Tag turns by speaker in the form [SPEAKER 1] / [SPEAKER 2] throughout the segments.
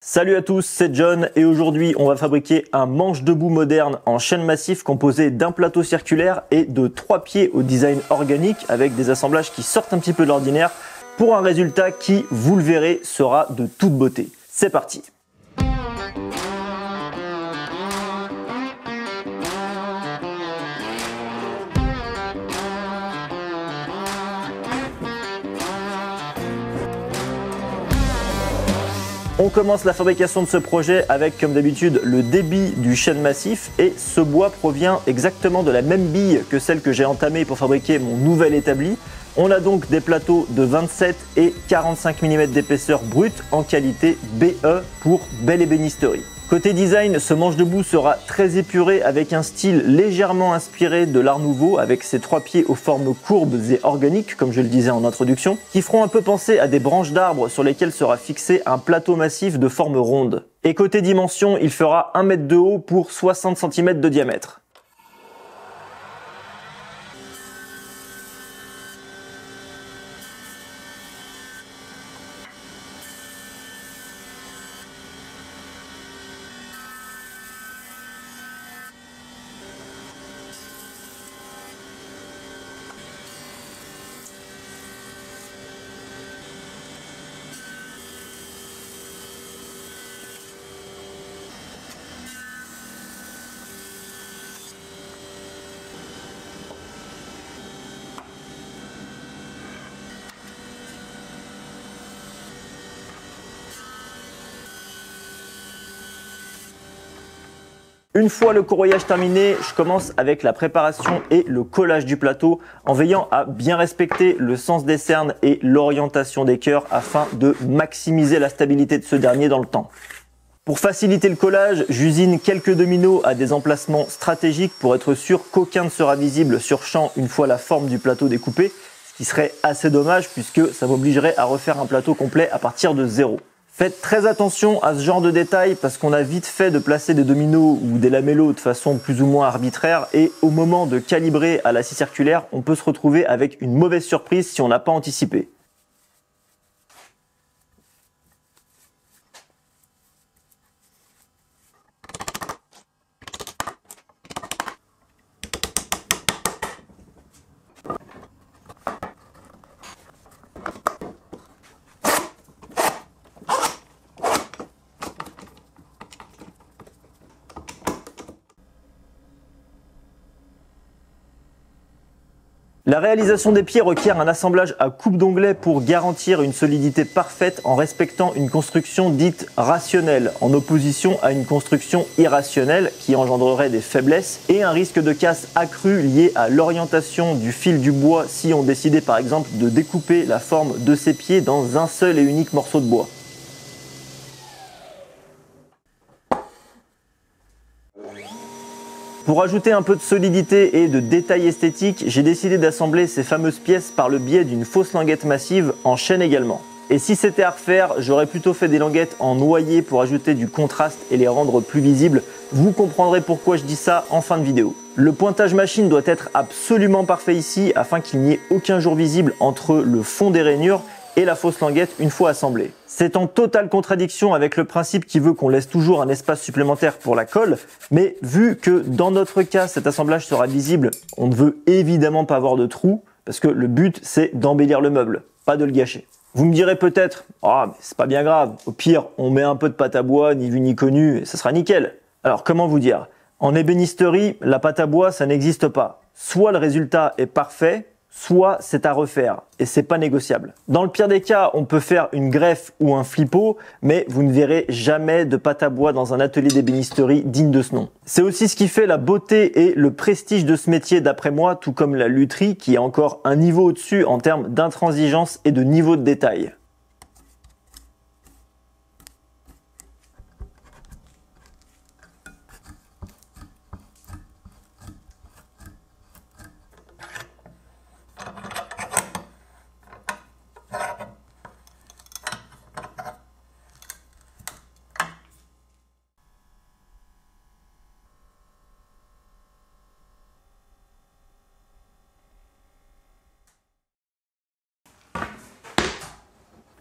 [SPEAKER 1] Salut à tous, c'est John et aujourd'hui on va fabriquer un manche debout moderne en chêne massif composé d'un plateau circulaire et de 3 pieds au design organique avec des assemblages qui sortent un petit peu de l'ordinaire pour un résultat qui, vous le verrez, sera de toute beauté. C'est parti! On commence la fabrication de ce projet avec, comme d'habitude, le débit du chêne massif et ce bois provient exactement de la même bille que celle que j'ai entamée pour fabriquer mon nouvel établi. On a donc des plateaux de 27 et 45 mm d'épaisseur brute en qualité BE pour belle ébénisterie. Côté design, ce manche debout sera très épuré avec un style légèrement inspiré de l'Art Nouveau avec ses 3 pieds aux formes courbes et organiques, comme je le disais en introduction, qui feront un peu penser à des branches d'arbres sur lesquelles sera fixé un plateau massif de forme ronde. Et côté dimension, il fera 1 m de haut pour 60 cm de diamètre. Une fois le corroyage terminé, je commence avec la préparation et le collage du plateau en veillant à bien respecter le sens des cernes et l'orientation des cœurs afin de maximiser la stabilité de ce dernier dans le temps. Pour faciliter le collage, j'usine quelques dominos à des emplacements stratégiques pour être sûr qu'aucun ne sera visible sur champ une fois la forme du plateau découpée, ce qui serait assez dommage puisque ça m'obligerait à refaire un plateau complet à partir de zéro. Faites très attention à ce genre de détails parce qu'on a vite fait de placer des dominos ou des lamellos de façon plus ou moins arbitraire et au moment de calibrer à la scie circulaire, on peut se retrouver avec une mauvaise surprise si on n'a pas anticipé. La réalisation des pieds requiert un assemblage à coupe d'onglet pour garantir une solidité parfaite en respectant une construction dite rationnelle, en opposition à une construction irrationnelle qui engendrerait des faiblesses et un risque de casse accru lié à l'orientation du fil du bois si on décidait par exemple de découper la forme de ces pieds dans un seul et unique morceau de bois. Pour ajouter un peu de solidité et de détail esthétique, j'ai décidé d'assembler ces fameuses pièces par le biais d'une fausse languette massive en chêne également. Et si c'était à refaire, j'aurais plutôt fait des languettes en noyer pour ajouter du contraste et les rendre plus visibles. Vous comprendrez pourquoi je dis ça en fin de vidéo. Le pointage machine doit être absolument parfait ici afin qu'il n'y ait aucun jour visible entre le fond des rainures et la fausse languette une fois assemblée. C'est en totale contradiction avec le principe qui veut qu'on laisse toujours un espace supplémentaire pour la colle, mais vu que dans notre cas cet assemblage sera visible, on ne veut évidemment pas avoir de trou, parce que le but c'est d'embellir le meuble, pas de le gâcher. Vous me direz peut-être, ah mais c'est pas bien grave, au pire on met un peu de pâte à bois, ni vu ni connu, et ça sera nickel. Alors comment vous dire, en ébénisterie, la pâte à bois ça n'existe pas. Soit le résultat est parfait, soit c'est à refaire, et c'est pas négociable. Dans le pire des cas, on peut faire une greffe ou un flippo, mais vous ne verrez jamais de pâte à bois dans un atelier d'ébénisterie digne de ce nom. C'est aussi ce qui fait la beauté et le prestige de ce métier d'après moi, tout comme la lutherie, qui est encore un niveau au-dessus en termes d'intransigeance et de niveau de détail.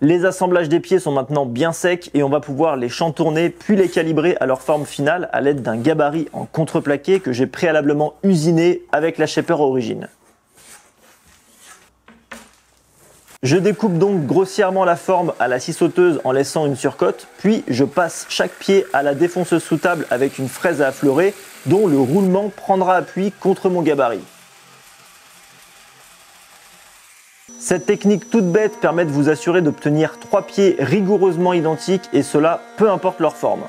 [SPEAKER 1] Les assemblages des pieds sont maintenant bien secs et on va pouvoir les chantourner puis les calibrer à leur forme finale à l'aide d'un gabarit en contreplaqué que j'ai préalablement usiné avec la Shaper Origin. Je découpe donc grossièrement la forme à la scie sauteuse en laissant une surcote, puis je passe chaque pied à la défonceuse sous table avec une fraise à affleurer dont le roulement prendra appui contre mon gabarit. Cette technique toute bête permet de vous assurer d'obtenir 3 pieds rigoureusement identiques et cela peu importe leur forme.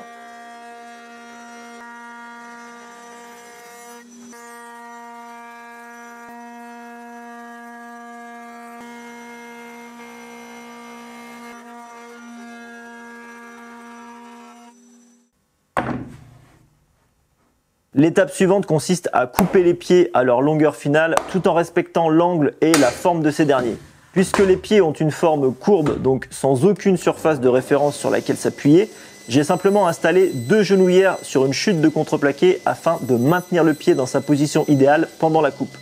[SPEAKER 1] L'étape suivante consiste à couper les pieds à leur longueur finale tout en respectant l'angle et la forme de ces derniers. Puisque les pieds ont une forme courbe, donc sans aucune surface de référence sur laquelle s'appuyer, j'ai simplement installé 2 genouillères sur une chute de contreplaqué afin de maintenir le pied dans sa position idéale pendant la coupe.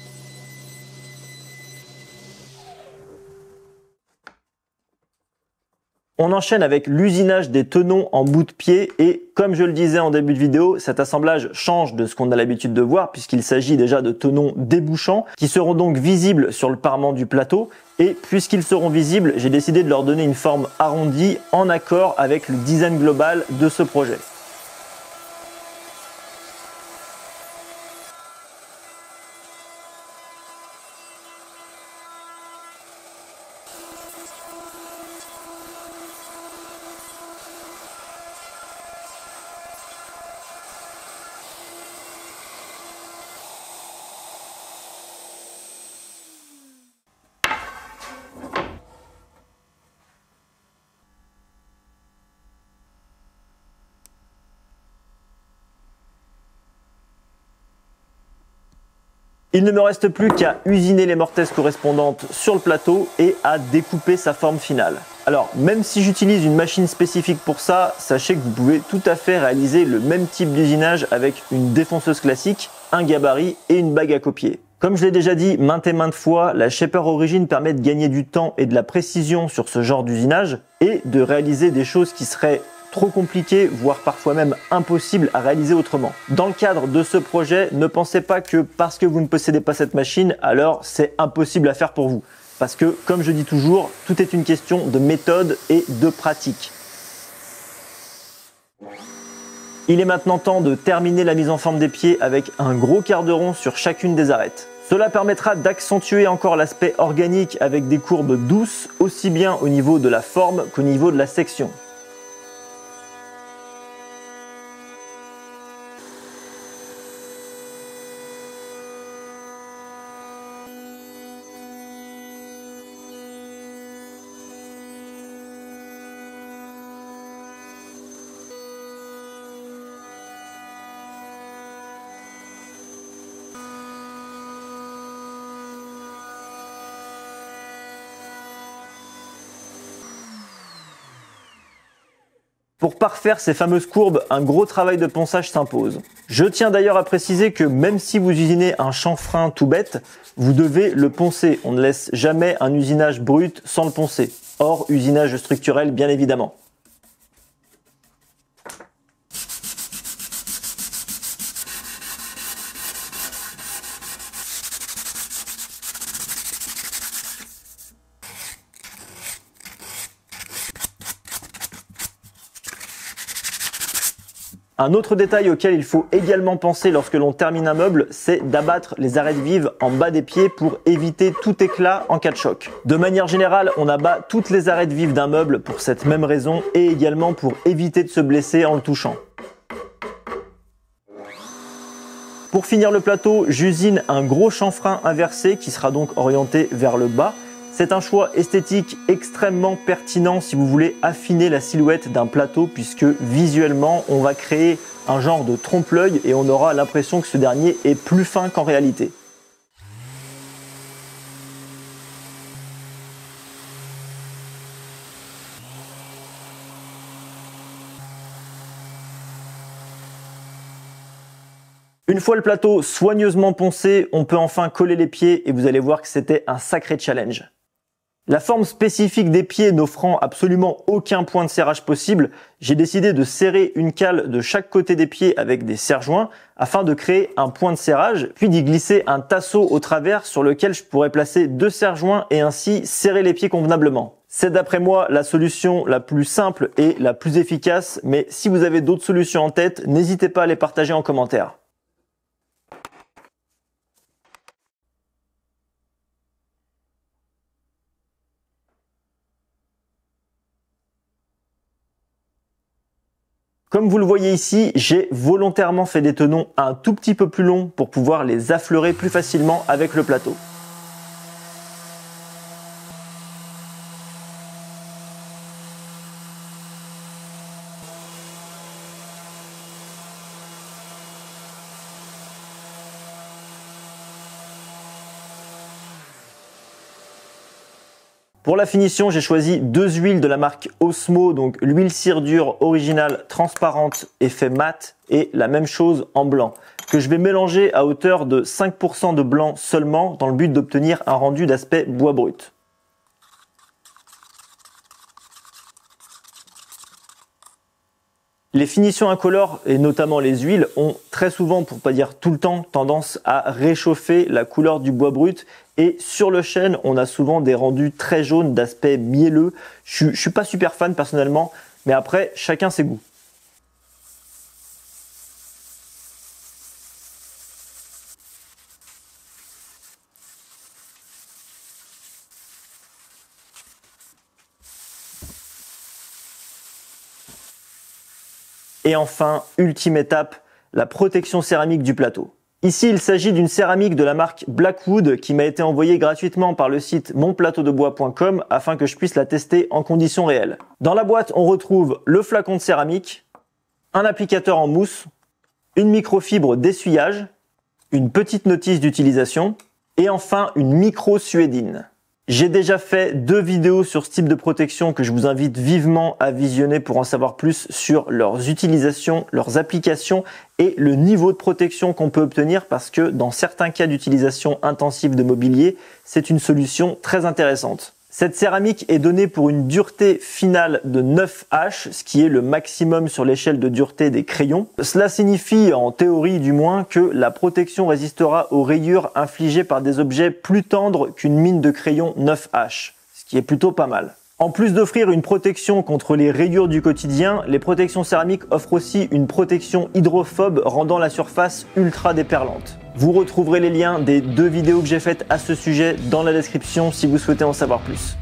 [SPEAKER 1] On enchaîne avec l'usinage des tenons en bout de pied et comme je le disais en début de vidéo, cet assemblage change de ce qu'on a l'habitude de voir puisqu'il s'agit déjà de tenons débouchants qui seront donc visibles sur le parement du plateau et puisqu'ils seront visibles, j'ai décidé de leur donner une forme arrondie en accord avec le design global de ce projet. Il ne me reste plus qu'à usiner les mortaises correspondantes sur le plateau et à découper sa forme finale. Alors, même si j'utilise une machine spécifique pour ça, sachez que vous pouvez tout à fait réaliser le même type d'usinage avec une défonceuse classique, un gabarit et une bague à copier. Comme je l'ai déjà dit maintes et maintes fois, la Shaper Origin permet de gagner du temps et de la précision sur ce genre d'usinage et de réaliser des choses qui seraient trop compliqué, voire parfois même impossible à réaliser autrement. Dans le cadre de ce projet, ne pensez pas que parce que vous ne possédez pas cette machine, alors c'est impossible à faire pour vous. Parce que, comme je dis toujours, tout est une question de méthode et de pratique. Il est maintenant temps de terminer la mise en forme des pieds avec un gros quart de rond sur chacune des arêtes. Cela permettra d'accentuer encore l'aspect organique avec des courbes douces, aussi bien au niveau de la forme qu'au niveau de la section. Pour parfaire ces fameuses courbes, un gros travail de ponçage s'impose. Je tiens d'ailleurs à préciser que même si vous usinez un chanfrein tout bête, vous devez le poncer. On ne laisse jamais un usinage brut sans le poncer. Hors usinage structurel, bien évidemment. Un autre détail auquel il faut également penser lorsque l'on termine un meuble, c'est d'abattre les arêtes vives en bas des pieds pour éviter tout éclat en cas de choc. De manière générale, on abat toutes les arêtes vives d'un meuble pour cette même raison et également pour éviter de se blesser en le touchant. Pour finir le plateau, j'usine un gros chanfrein inversé qui sera donc orienté vers le bas. C'est un choix esthétique extrêmement pertinent si vous voulez affiner la silhouette d'un plateau puisque visuellement on va créer un genre de trompe-l'œil et on aura l'impression que ce dernier est plus fin qu'en réalité. Une fois le plateau soigneusement poncé, on peut enfin coller les pieds et vous allez voir que c'était un sacré challenge. La forme spécifique des pieds n'offrant absolument aucun point de serrage possible, j'ai décidé de serrer une cale de chaque côté des pieds avec des serre-joints afin de créer un point de serrage, puis d'y glisser un tasseau au travers sur lequel je pourrais placer 2 serre-joints et ainsi serrer les pieds convenablement. C'est d'après moi la solution la plus simple et la plus efficace, mais si vous avez d'autres solutions en tête, n'hésitez pas à les partager en commentaire. Comme vous le voyez ici, j'ai volontairement fait des tenons un tout petit peu plus longs pour pouvoir les affleurer plus facilement avec le plateau. Pour la finition, j'ai choisi 2 huiles de la marque Osmo, donc l'huile cire dure originale transparente effet mat et la même chose en blanc, que je vais mélanger à hauteur de 5% de blanc seulement dans le but d'obtenir un rendu d'aspect bois brut. Les finitions incolores, et notamment les huiles, ont très souvent, pour pas dire tout le temps, tendance à réchauffer la couleur du bois brut. Et sur le chêne, on a souvent des rendus très jaunes d'aspect mielleux. Je suis pas super fan personnellement, mais après, chacun ses goûts. Et enfin, ultime étape, la protection céramique du plateau. Ici, il s'agit d'une céramique de la marque Blackwood qui m'a été envoyée gratuitement par le site monplateaudebois.com afin que je puisse la tester en conditions réelles. Dans la boîte, on retrouve le flacon de céramique, un applicateur en mousse, une microfibre d'essuyage, une petite notice d'utilisation et enfin une micro-suédine. J'ai déjà fait 2 vidéos sur ce type de protection que je vous invite vivement à visionner pour en savoir plus sur leurs utilisations, leurs applications et le niveau de protection qu'on peut obtenir parce que dans certains cas d'utilisation intensive de mobilier, c'est une solution très intéressante. Cette céramique est donnée pour une dureté finale de 9H, ce qui est le maximum sur l'échelle de dureté des crayons. Cela signifie, en théorie du moins, que la protection résistera aux rayures infligées par des objets plus tendres qu'une mine de crayon 9H, ce qui est plutôt pas mal. En plus d'offrir une protection contre les rayures du quotidien, les protections céramiques offrent aussi une protection hydrophobe rendant la surface ultra déperlante. Vous retrouverez les liens des 2 vidéos que j'ai faites à ce sujet dans la description si vous souhaitez en savoir plus.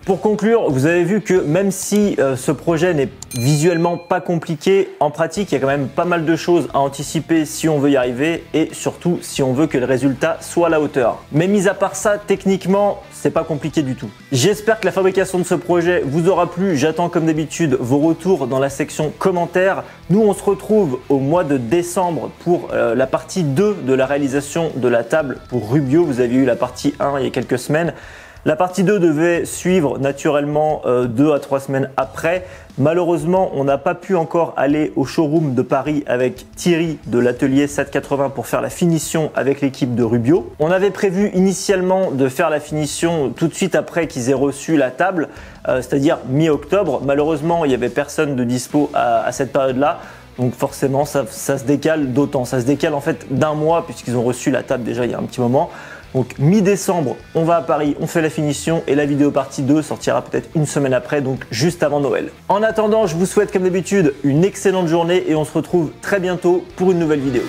[SPEAKER 1] Pour conclure, vous avez vu que même si ce projet n'est visuellement pas compliqué, en pratique, il y a quand même pas mal de choses à anticiper si on veut y arriver et surtout si on veut que le résultat soit à la hauteur. Mais mis à part ça, techniquement, c'est pas compliqué du tout. J'espère que la fabrication de ce projet vous aura plu. J'attends comme d'habitude vos retours dans la section commentaires. Nous, on se retrouve au mois de décembre pour la partie 2 de la réalisation de la table pour Rubio. Vous avez eu la partie 1 il y a quelques semaines. La partie 2 devait suivre naturellement 2 à 3 semaines après. Malheureusement, on n'a pas pu encore aller au showroom de Paris avec Thierry de l'atelier 780 pour faire la finition avec l'équipe de Rubio. On avait prévu initialement de faire la finition tout de suite après qu'ils aient reçu la table, c'est-à-dire mi-octobre. Malheureusement, il n'y avait personne de dispo à cette période-là. Donc forcément, ça se décale d'autant. Ça se décale en fait d'1 mois puisqu'ils ont reçu la table déjà il y a un petit moment. Donc mi-décembre, on va à Paris, on fait la finition et la vidéo partie 2 sortira peut-être une semaine après, donc juste avant Noël. En attendant, je vous souhaite comme d'habitude une excellente journée et on se retrouve très bientôt pour une nouvelle vidéo.